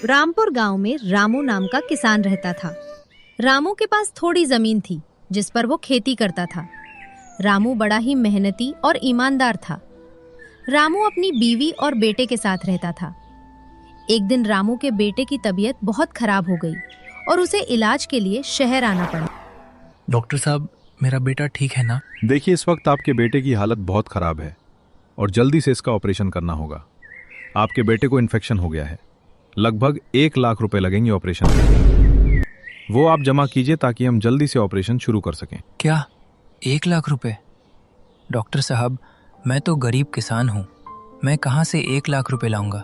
रामपुर गांव में रामू नाम का किसान रहता था। रामू के पास थोड़ी जमीन थी जिस पर वो खेती करता था। रामू बड़ा ही मेहनती और ईमानदार था। रामू अपनी बीवी और बेटे के साथ रहता था। एक दिन रामू के बेटे की तबीयत बहुत खराब हो गई और उसे इलाज के लिए शहर आना पड़ा। डॉक्टर साहब, मेरा बेटा ठीक है ना? देखिए, इस वक्त आपके बेटे की हालत बहुत खराब है और जल्दी से इसका ऑपरेशन करना होगा। आपके बेटे को इन्फेक्शन हो गया है। लगभग 1 लाख रुपए लगेंगे ऑपरेशन में। वो आप जमा कीजिए ताकि हम जल्दी से ऑपरेशन शुरू कर सकें। क्या 1 लाख रुपए? डॉक्टर साहब, मैं तो गरीब किसान हूँ, मैं कहाँ से 1 लाख रुपए लाऊंगा?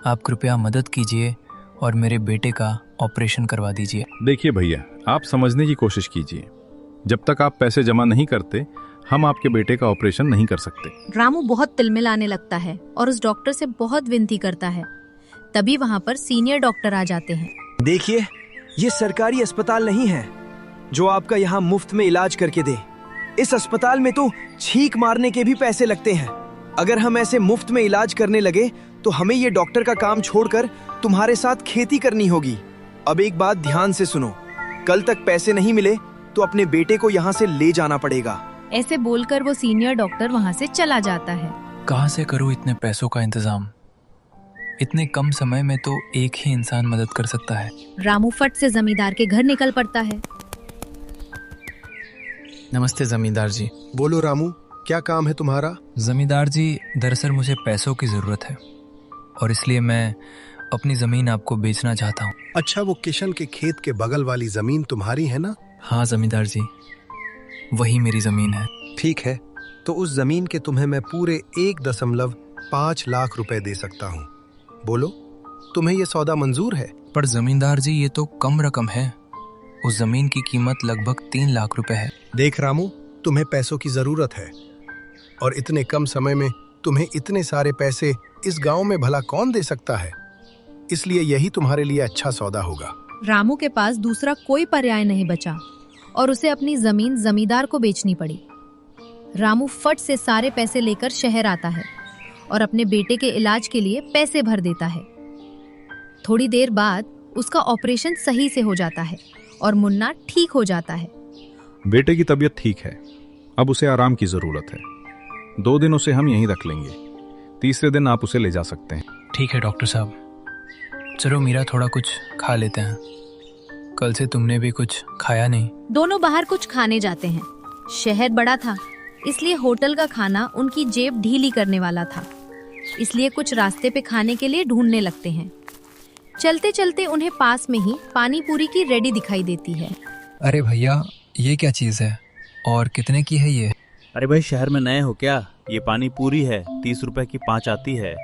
आप कृपया मदद कीजिए और मेरे बेटे का ऑपरेशन करवा दीजिए। देखिए भैया, आप समझने की कोशिश कीजिए। जब तक आप पैसे जमा नहीं करते, हम आपके बेटे का ऑपरेशन नहीं कर सकते। रामू बहुत तिलमिलाने लगता है और उस डॉक्टर से बहुत विनती करता है। तभी वहाँ पर सीनियर डॉक्टर आ जाते हैं। देखिए, ये सरकारी अस्पताल नहीं है जो आपका यहाँ मुफ्त में इलाज करके दे। इस अस्पताल में तो छींक मारने के भी पैसे लगते हैं। अगर हम ऐसे मुफ्त में इलाज करने लगे तो हमें ये डॉक्टर का काम छोड़कर तुम्हारे साथ खेती करनी होगी। अब एक बात ध्यान से सुनो, कल तक पैसे नहीं मिले तो अपने बेटे को यहाँ से ले जाना पड़ेगा। ऐसे बोलकर वो सीनियर डॉक्टर वहाँ से चला जाता है। कहाँ से करूँ इतने पैसों का इंतजाम? इतने कम समय में तो एक ही इंसान मदद कर सकता है। रामू फट से जमींदार के घर निकल पड़ता है। नमस्ते जमींदार जी। बोलो रामू, क्या काम है तुम्हारा? जमींदार जी, दरअसल मुझे पैसों की ज़रूरत है और इसलिए मैं अपनी ज़मीन आपको बेचना चाहता हूँ। अच्छा, वो किशन के खेत के बगल वाली जमीन तुम्हारी है ना? हाँ जमींदार जी, वही मेरी ज़मीन है। ठीक है, तो उस जमीन के तुम्हें मैं पूरे 1.5 लाख रुपए दे सकता हूँ। बोलो, तुम्हें ये सौदा मंजूर है? पर जमींदार जी, ये तो कम रकम है। उस जमीन की कीमत लगभग 3 लाख रुपए है। देख रामू, तुम्हें पैसों की जरूरत है और इतने कम समय में तुम्हें इतने सारे पैसे इस गांव में भला कौन दे सकता है, इसलिए यही तुम्हारे लिए अच्छा सौदा होगा। रामू के पास दूसरा कोई पर्याय नहीं बचा और उसे अपनी जमीन जमींदार को बेचनी पड़ी। रामू फट से सारे पैसे लेकर शहर आता है और अपने बेटे के इलाज के लिए पैसे भर देता है। थोड़ी देर बाद उसका ऑपरेशन सही से हो जाता है और मुन्ना ठीक हो जाता है। बेटे की तबीयत ठीक है, अब उसे आराम की जरूरत है। 2 दिन उसे हम यहीं रख लेंगे, तीसरे दिन आप उसे ले जा सकते हैं। ठीक है डॉक्टर साहब, चलो मीरा थोड़ा कुछ खा लेते हैं। कल से तुमने भी कुछ खाया नहीं। दोनों बाहर कुछ खाने जाते हैं। शहर बड़ा था, इसलिए होटल का खाना उनकी जेब ढीली करने वाला था, इसलिए कुछ रास्ते पे खाने के लिए ढूंढने लगते हैं। चलते चलते उन्हें पास में ही पानी पूरी की रेडी दिखाई देती है। अरे भैया, ये क्या चीज़ है और कितने की है ये? अरे भाई, शहर में नए हो क्या? ये पानी पूरी है, 30 रुपए की 5 आती है।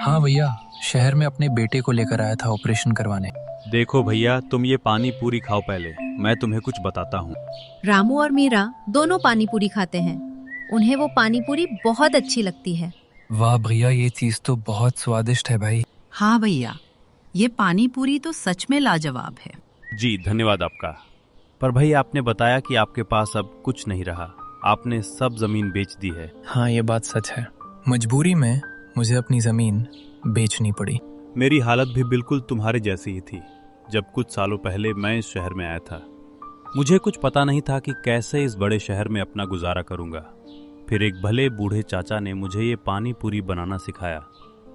हाँ भैया, शहर में अपने बेटे को लेकर आया था ऑपरेशन करवाने। देखो भैया, तुम ये पानी पूरी खाओ, पहले मैं तुम्हें कुछ बताता हूँ। रामू और मीरा दोनों पानी पूरी खाते हैं। उन्हें वो पानी पूरी बहुत अच्छी लगती है। वाह भैया, ये चीज़ तो बहुत स्वादिष्ट है भाई। हाँ भैया, ये पानी पूरी तो सच में लाजवाब है। जी धन्यवाद आपका। पर भाई, आपने बताया कि आपके पास अब कुछ नहीं रहा, आपने सब जमीन बेच दी है। हाँ, ये बात सच है। मजबूरी में मुझे अपनी जमीन बेचनी पड़ी। मेरी हालत भी बिल्कुल तुम्हारे जैसी ही थी। जब कुछ सालों पहले मैं इस शहर में आया था, मुझे कुछ पता नहीं था कि कैसे इस बड़े शहर में अपना गुजारा करूंगा। फिर एक भले बूढ़े चाचा ने मुझे ये पानी पूरी बनाना सिखाया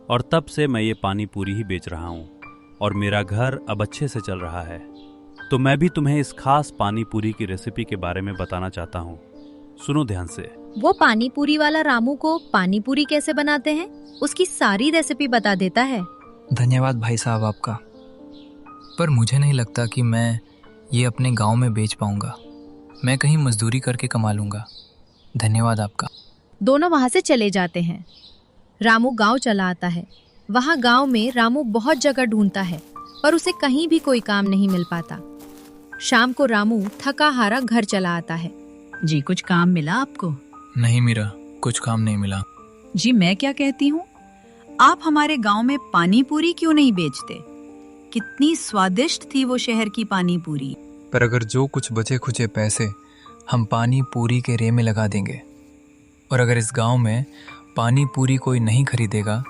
और तब से मैं ये पानी पूरी ही बेच रहा हूँ और मेरा घर अब अच्छे से चल रहा है। तो मैं भी तुम्हें इस खास पानी पूरी की रेसिपी के बारे में बताना चाहता हूँ। सुनो ध्यान से। वो पानी पूरी वाला रामू को पानी पूरी कैसे बनाते हैं उसकी सारी रेसिपी बता देता है। धन्यवाद भाई साहब आपका, पर मुझे नहीं लगता कि मैं ये अपने गांव में बेच पाऊंगा। मैं कहीं मजदूरी करके कमा लूंगा। धन्यवाद आपका। दोनों वहाँ से चले जाते हैं। रामू गांव चला आता है। वहाँ गांव में रामू बहुत जगह ढूंढता है पर उसे कहीं भी कोई काम नहीं मिल पाता। शाम को रामू थका हारा घर चला आता है। जी, कुछ काम मिला आपको? नहीं मीरा, कुछ काम नहीं मिला। जी, मैं क्या कहती हूँ, आप हमारे गांव में पानी पूरी क्यों नहीं बेचते? कितनी स्वादिष्ट थी वो शहर की पानी पूरी। पर अगर जो कुछ बचे खुचे पैसे हम पानी पूरी के रे में लगा देंगे और अगर इस गांव में पानी पूरी कोई नहीं खरीदेगा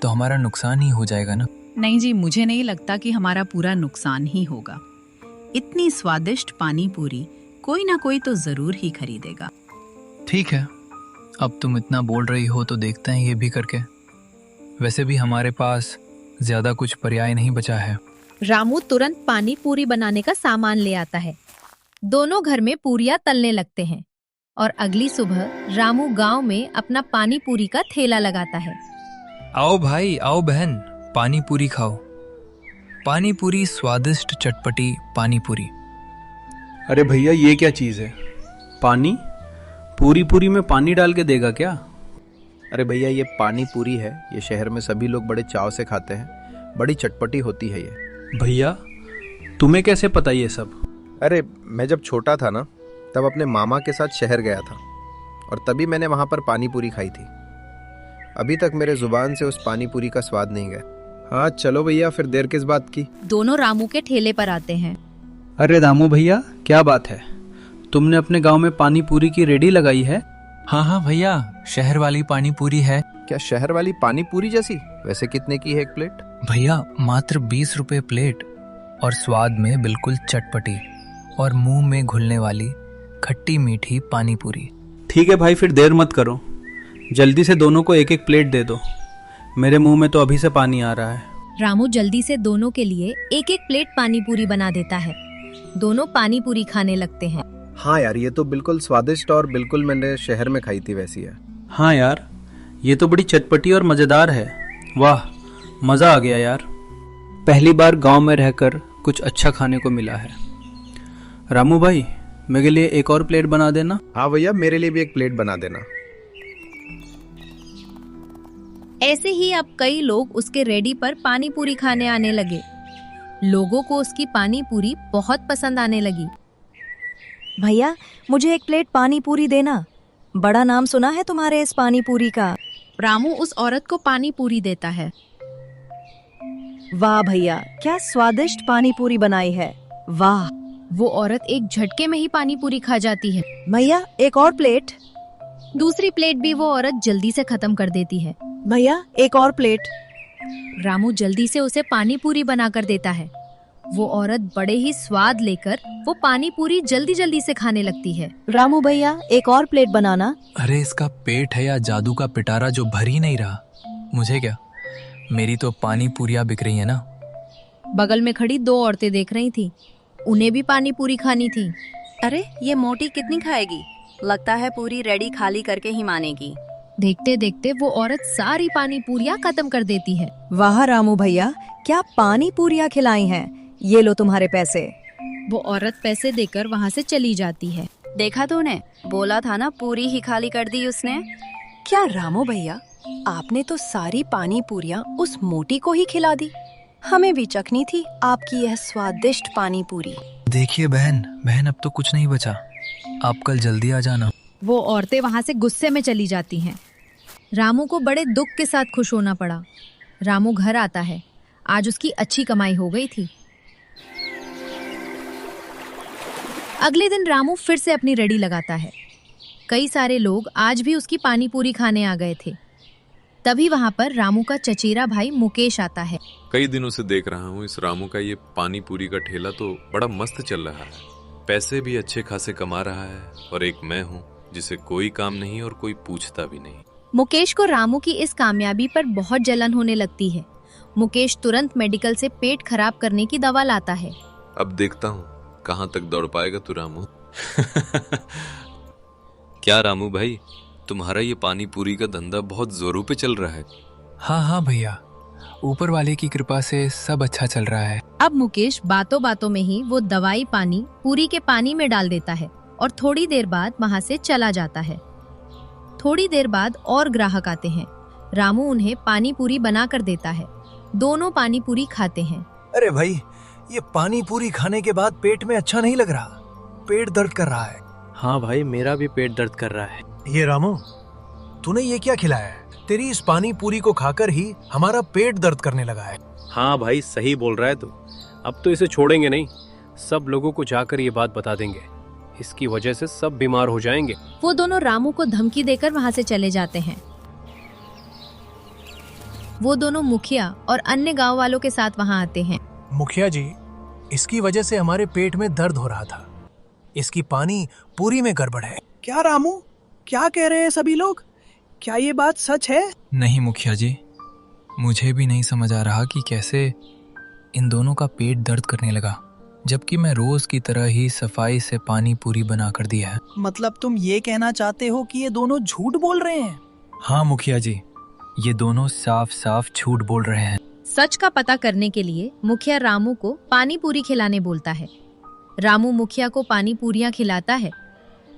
तो हमारा नुकसान ही हो जाएगा ना। नहीं जी, मुझे नहीं लगता कि हमारा पूरा नुकसान ही होगा। इतनी स्वादिष्ट पानी पूरी कोई ना कोई तो जरूर ही खरीदेगा। ठीक है, अब तुम इतना बोल रही हो तो देखते हैं ये भी करके। वैसे भी हमारे पास ज्यादा कुछ पर्याय नहीं बचा है। रामू तुरंत पानी पूरी बनाने का सामान ले आता है। दोनों घर में पूरियां तलने लगते हैं और अगली सुबह रामू गांव में अपना पानी पूरी का ठेला लगाता है। आओ भाई, आओ बहन, पानी पूरी खाओ। पानी पूरी, स्वादिष्ट चटपटी पानी पूरी। अरे भैया, ये क्या चीज़ है? पानी पूरी पूरी में पानी डाल के देगा क्या? अरे भैया, ये पानी पूरी है। ये शहर में सभी लोग बड़े चाव से खाते हैं। बड़ी चटपटी होती है ये। भैया, तुम्हें कैसे पता ये सब? अरे मैं जब छोटा था ना, तब अपने मामा के साथ शहर गया था और तभी मैंने वहाँ पर पानी पूरी खाई थी। अभी तक मेरे जुबान से उस पानी पूरी का स्वाद नहीं गया। हाँ चलो भैया, फिर देर किस बात की। दोनों रामू के ठेले पर आते हैं। अरे रामू भैया, क्या बात है? तुमने अपने गांव में पानी पूरी की रेडी लगाई है? हाँ भैया, शहर वाली पानी पूरी है। क्या शहर वाली पानी पूरी जैसी? वैसे कितने की है एक प्लेट? भैया मात्र 20 रुपए प्लेट, और स्वाद में बिल्कुल चटपटी और मुंह में घुलने वाली खट्टी मीठी पानी पूरी। ठीक है भाई, फिर देर मत करो, जल्दी से दोनों को एक एक प्लेट दे दो। मेरे मुंह में तो अभी से पानी आ रहा है। रामू जल्दी से दोनों के लिए एक एक प्लेट पानी पूरी बना देता है। दोनों पानी पूरी खाने लगते हैं। हाँ यार, ये तो बिल्कुल स्वादिष्ट और बिल्कुल मैंने शहर में खाई थी वैसी है। हाँ यार, ये तो बड़ी चटपटी और मज़ेदार है। वाह, मज़ा आ गया यार। पहली बार गांव में रहकर कुछ अच्छा खाने को मिला है। रामू भाई, मेरे लिए एक और प्लेट बना देना। हाँ भैया, मेरे लिए भी एक प्लेट बना देना। ऐसे ही अब कई लोग उसके रेडी पर पानी पूरी खाने आने लगे। लोगों को उसकी पानी पूरी बहुत पसंद आने लगी। भैया, मुझे एक प्लेट पानी पूरी देना। बड़ा नाम सुना है तुम्हारे इस पानी पूरी का। रामू उस औरत को पानी पूरी देता है। वाह भैया, क्या स्वादिष्ट पानी पूरी बनाई है। वाह। वो औरत एक झटके में ही पानी पूरी खा जाती है। भैया, एक और प्लेट। दूसरी प्लेट भी वो औरत जल्दी से खत्म कर देती है। भैया, एक और प्लेट। रामू जल्दी से उसे पानी पूरी बनाकर देता है। वो औरत बड़े ही स्वाद लेकर वो पानी पूरी जल्दी जल्दी से खाने लगती है। रामू भैया, एक और प्लेट बनाना। अरे इसका पेट है या जादू का पिटारा जो भर ही नहीं रहा? मुझे क्या, मेरी तो पानी पूरियां बिक रही है ना। बगल में खड़ी दो औरतें देख रही थी, उन्हें भी पानी पूरी खानी थी। अरे ये मोटी कितनी खाएगी? लगता है पूरी रेडी खाली करके ही मानेगी। देखते देखते वो औरत सारी पानी पूरियां खत्म कर देती है। वाह रामू भैया, क्या पानी पूरियां खिलाई हैं। ये लो तुम्हारे पैसे। वो औरत पैसे देकर वहाँ से चली जाती है। देखा तूने, बोला था ना, पूरी ही खाली कर दी उसने। क्या रामू भैया, आपने तो सारी पानी पूरियां उस मोटी को ही खिला दी। हमें भी चखनी थी आपकी यह स्वादिष्ट पानी पूरी। देखिए बहन, अब तो कुछ नहीं बचा। आप कल जल्दी आ जाना। वो औरतें वहाँ से गुस्से में चली जाती हैं। रामू को बड़े दुख के साथ खुश होना पड़ा। रामू घर आता है। आज उसकी अच्छी कमाई हो गई थी। अगले दिन रामू फिर से अपनी रेडी लगाता है। कई सारे लोग आज भी उसकी पानी पूरी खाने आ गए थे। तभी वहाँ पर रामू का चचेरा भाई मुकेश आता है। कई दिनों से देख रहा हूँ इस रामू का ये पानी पूरी का ठेला तो बड़ा मस्त चल रहा है। पैसे भी अच्छे खासे कमा रहा है और एक मैं हूँ जिसे कोई काम नहीं और कोई पूछता भी नहीं। मुकेश को रामू की इस कामयाबी पर बहुत जलन होने लगती है। मुकेश तुरंत मेडिकल से पेट खराब करने की दवा लाता है। अब देखता हूँ कहाँ तक दौड़ पाएगा तू रामू। क्या रामू भाई, तुम्हारा ये पानी पूरी का धंधा बहुत जोरों पे चल रहा है। हाँ भैया, ऊपर वाले की कृपा से सब अच्छा चल रहा है। अब मुकेश बातों बातों में ही वो दवाई पानी पूरी के पानी में डाल देता है और थोड़ी देर बाद वहाँ से चला जाता है। थोड़ी देर बाद और ग्राहक आते हैं। रामू उन्हें पानी पूरी बना कर देता है। दोनों पानी पूरी खाते हैं। अरे भाई, ये पानी पूरी खाने के बाद पेट में अच्छा नहीं लग रहा, पेट दर्द कर रहा है। हाँ भाई, मेरा भी पेट दर्द कर रहा है। ये रामू, तूने ये क्या खिलाया है? तेरी इस पानी पूरी को खाकर ही हमारा पेट दर्द करने लगा है। हाँ भाई, सही बोल रहा है तू। अब तो इसे छोड़ेंगे नहीं, सब लोगों को जाकर ये बात बता देंगे। इसकी वजह से सब बीमार हो जाएंगे। वो दोनों रामू को धमकी देकर वहाँ से चले जाते हैं। वो दोनों मुखिया और अन्य गांव वालों के साथ वहां आते हैं। मुखिया जी, इसकी वजह से हमारे पेट में दर्द हो रहा था। इसकी पानी पूरी में गड़बड़ है। क्या रामू, क्या कह रहे हैं सभी लोग? क्या ये बात सच है? नहीं मुखिया जी, मुझे भी नहीं समझ आ रहा कि कैसे इन दोनों का पेट दर्द करने लगा, जबकि मैं रोज की तरह ही सफाई से पानी पूरी बना कर दिया है। मतलब तुम ये कहना चाहते हो कि ये दोनों झूठ बोल रहे हैं? हाँ मुखिया जी, ये दोनों साफ साफ झूठ बोल रहे हैं। सच का पता करने के लिए मुखिया रामू को पानी पूरी खिलाने बोलता है। रामू मुखिया को पानी पूरियां खिलाता है।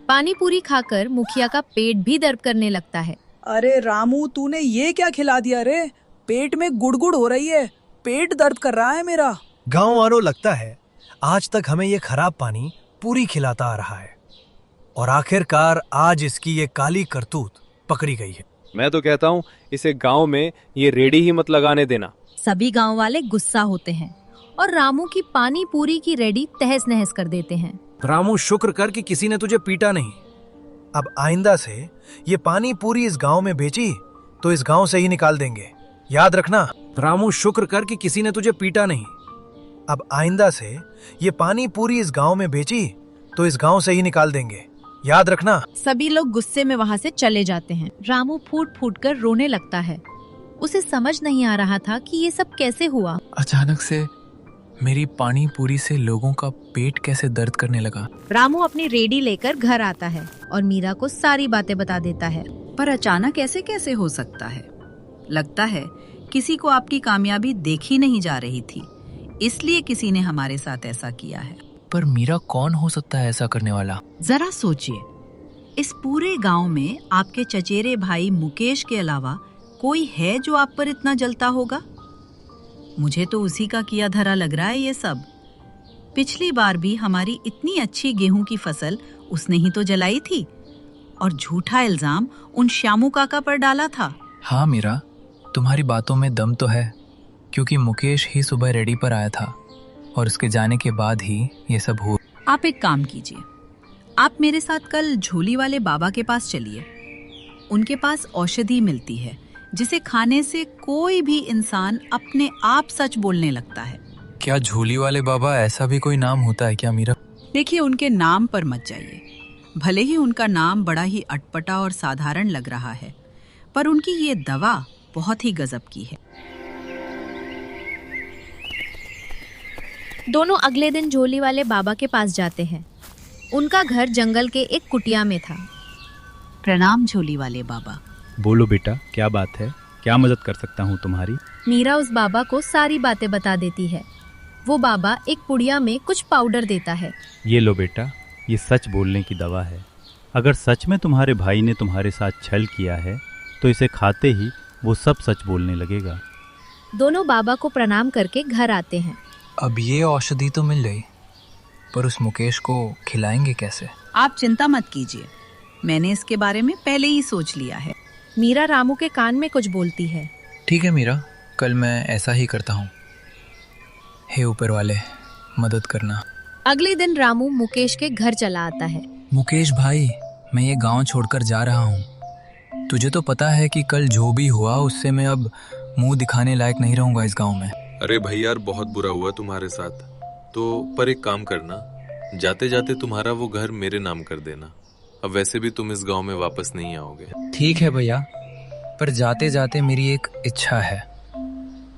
पानी पूरी खाकर मुखिया का पेट भी दर्द करने लगता है। अरे रामू, तूने ये क्या खिला दिया रे? पेट में गुड़गुड़ हो रही है, पेट दर्द कर रहा है मेरा। गांव वालों, लगता है आज तक हमें ये खराब पानी पूरी खिलाता आ रहा है और आखिरकार आज इसकी ये काली करतूत पकड़ी गई है। मैं तो कहता हूँ इसे गांव में ये रेडी ही मत लगाने देना। सभी गांव वाले गुस्सा होते हैं और रामू की पानी पूरी की रेडी तहस नहस कर देते हैं। रामू, शुक्र कर कि किसी ने तुझे पीटा नहीं। अब आइंदा से ये पानी पूरी इस गांव में बेची तो इस गांव से ही निकाल देंगे, याद रखना। रामू, शुक्र कर कि किसी ने तुझे पीटा नहीं। अब आइंदा से ये पानी पूरी इस गांव में बेची तो इस गांव से ही निकाल देंगे, याद रखना। सभी लोग गुस्से में वहाँ से चले जाते हैं। रामू फूट फूट कर रोने लगता है। उसे समझ नहीं आ रहा था कि ये सब कैसे हुआ। अचानक से मेरी पानी पूरी से लोगों का पेट कैसे दर्द करने लगा। रामू अपनी रेडी लेकर घर आता है और मीरा को सारी बातें बता देता है। पर अचानक ऐसे कैसे हो सकता है? लगता है किसी को आपकी कामयाबी देखी नहीं जा रही थी, इसलिए किसी ने हमारे साथ ऐसा किया है। पर मीरा कौन हो सकता है ऐसा करने वाला? जरा सोचिए, इस पूरे गांव में आपके चचेरे भाई मुकेश के अलावा कोई है जो आप पर इतना जलता होगा? मुझे तो उसी का किया धरा लग रहा है ये सब। पिछली बार भी हमारी इतनी अच्छी गेहूं की फसल उसने ही तो जलाई थी और झूठा इल्जाम उन श्यामू काका पर डाला था। हाँ मीरा, तुम्हारी बातों में दम तो है, क्योंकि मुकेश ही सुबह रेडी पर आया था और उसके जाने के बाद ही ये सब हुआ। आप एक काम कीजिए, आप मेरे साथ कल झोली वाले बाबा के पास चलिए। उनके पास औषधि मिलती है जिसे खाने से कोई भी इंसान अपने आप सच बोलने लगता है। क्या झोली वाले बाबा ऐसा भी कोई नाम होता है क्या मीरा? देखिए, उनके नाम पर मत जाइए। भले ही उनका नाम बड़ा ही अटपटा और साधारण लग रहा है, पर उनकी ये दवा बहुत ही गजब की है। दोनों अगले दिन झोली वाले बाबा के पास जाते हैं। उनका घर जंगल के एक कुटिया में था। प्रणाम झोली वाले बाबा। बोलो बेटा, क्या बात है? क्या मदद कर सकता हूँ तुम्हारी? मीरा उस बाबा को सारी बातें बता देती है। वो बाबा एक पुड़िया में कुछ पाउडर देता है। ये लो बेटा, ये सच बोलने की दवा है। अगर सच में तुम्हारे भाई ने तुम्हारे साथ छल किया है तो इसे खाते ही वो सब सच बोलने लगेगा। दोनों बाबा को प्रणाम करके घर आते हैं। अब ये औषधि तो मिल गई, पर उस मुकेश को खिलाएंगे कैसे? आप चिंता मत कीजिए, मैंने इसके बारे में पहले ही सोच लिया है। मीरा रामू के कान में कुछ बोलती है। ठीक है मीरा, कल मैं ऐसा ही करता हूँ। हे ऊपर वाले, मदद करना। अगले दिन रामू मुकेश के घर चला आता है। मुकेश भाई, मैं ये गांव छोड़कर जा रहा हूँ। तुझे तो पता है कि कल जो भी हुआ उससे मैं अब मुंह दिखाने लायक नहीं रहूंगा इस गांव में। अरे भाई यार, बहुत बुरा हुआ तुम्हारे साथ तो, पर एक काम करना, जाते जाते तुम्हारा वो घर मेरे नाम कर देना। अब वैसे भी तुम इस गांव में वापस नहीं आओगे। ठीक है भैया, पर जाते जाते मेरी एक इच्छा है।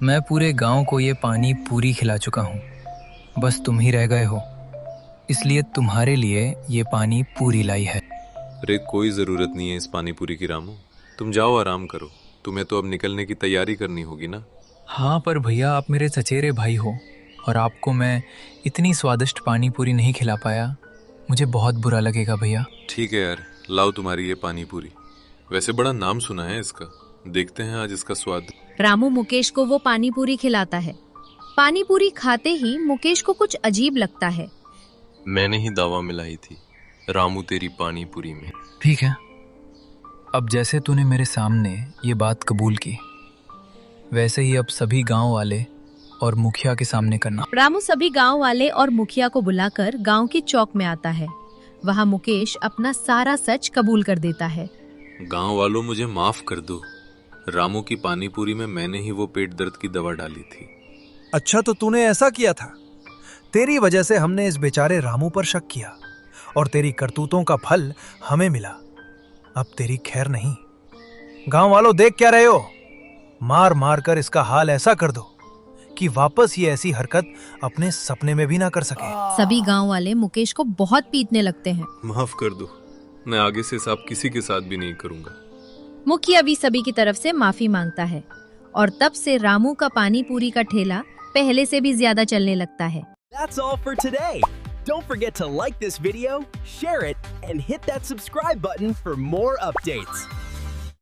मैं पूरे गांव को ये पानी पूरी खिला चुका हूँ, बस तुम ही रह गए हो, इसलिए तुम्हारे लिए ये पानी पूरी लाई है। अरे कोई जरूरत नहीं है इस पानी पूरी की रामू, तुम जाओ आराम करो। तुम्हें तो अब निकलने की तैयारी करनी होगी ना। हाँ, पर भैया आप मेरे चचेरे भाई हो और आपको मैं इतनी स्वादिष्ट पानी पूरी नहीं खिला पाया, मुझे बहुत बुरा लगेगा भैया। ठीक है यार, लाओ तुम्हारी ये पानी पूरी। वैसे बड़ा नाम सुना है इसका, देखते हैं आज इसका स्वाद। रामू मुकेश को वो पानी पूरी खिलाता है। पानी पूरी खाते ही मुकेश को कुछ अजीब लगता है। मैंने ही दावा मिलाई थी रामू तेरी पानी पूरी में। ठीक है, अब जैसे तूने मेरे सामने ये बात कबूल की, वैसे ही अब सभी गांव वाले और मुखिया के सामने करना। रामू सभी गांव वाले और मुखिया को बुलाकर गांव की चौक में आता है। वहाँ मुकेश अपना सारा सच कबूल कर देता है। गांव वालों, मुझे माफ कर दो। रामू की पानी पूरी में मैंने ही वो पेट दर्द की दवा डाली थी। अच्छा, तो तूने ऐसा किया था। तेरी वजह से हमने इस बेचारे रामू पर शक किया और तेरी करतूतों का फल हमें मिला। अब तेरी खैर नहीं। गांव वालों, देख क्या रहे हो? मार मार कर इसका हाल ऐसा कर दो कि वापस ये ऐसी हरकत अपने सपने में भी ना कर सके। सभी गांव वाले मुकेश को बहुत पीटने लगते हैं। माफ कर दो, मैं आगे से साहब किसी के साथ भी नहीं करूंगा। मुखिया भी सभी की तरफ से माफी मांगता है और तब से रामू का पानी पूरी का ठेला पहले से भी ज्यादा चलने लगता है। That's all for today. Don't forget to like this video, share it, and hit that subscribe button for more updates.